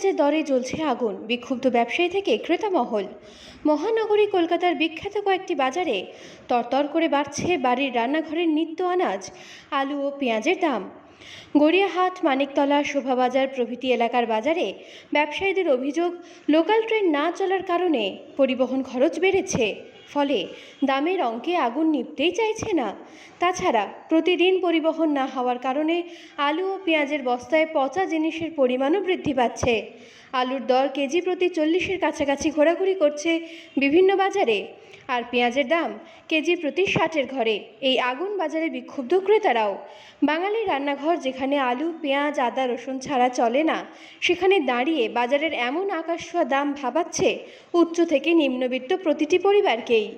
পেঁয়াজের দরে জ্বলছে আগুন, বিক্ষুব্ধ ব্যবসায়ী থেকে ক্রেতা মহল। মহানগরী কলকাতার বিখ্যাত কয়েকটি বাজারে তরতর করে বাড়ছে বাড়ির রান্নাঘরের নিত্য আনাজ, আলু ও পেঁয়াজের দাম। গড়িয়াহাট, মানিকতলা, শোভাবাজার প্রভৃতি এলাকার বাজারে ব্যবসায়ীদের অভিযোগ, লোকাল ট্রেন না চলার কারণে পরিবহন খরচ বেড়েছে, ফলে দামের অঙ্কে আগুন নিভতেই চাইছে না। তাছাড়া প্রতিদিন পরিবহন না হওয়ার কারণে আলু ও পেঁয়াজের বস্তায় পচা জিনিসের পরিমাণও বৃদ্ধি পাচ্ছে। আলুর দর কেজি প্রতি 40-এর কাছাকাছি ঘোরাঘুরি করছে বিভিন্ন বাজারে, আর পেঁয়াজের দাম কেজি প্রতি 60-এর ঘরে। এই আগুন বাজারে বিক্ষুব্ধ ক্রেতারাও। বাঙালির রান্নাঘর যেখানে আলু, পেঁয়াজ, আদা, রসুন ছাড়া চলে না, সেখানে দাঁড়িয়ে বাজারের এমন আকাশ ছোঁয়া দাম ভাবাচ্ছে উচ্চ থেকে নিম্নবিত্ত প্রতিটি পরিবারকে।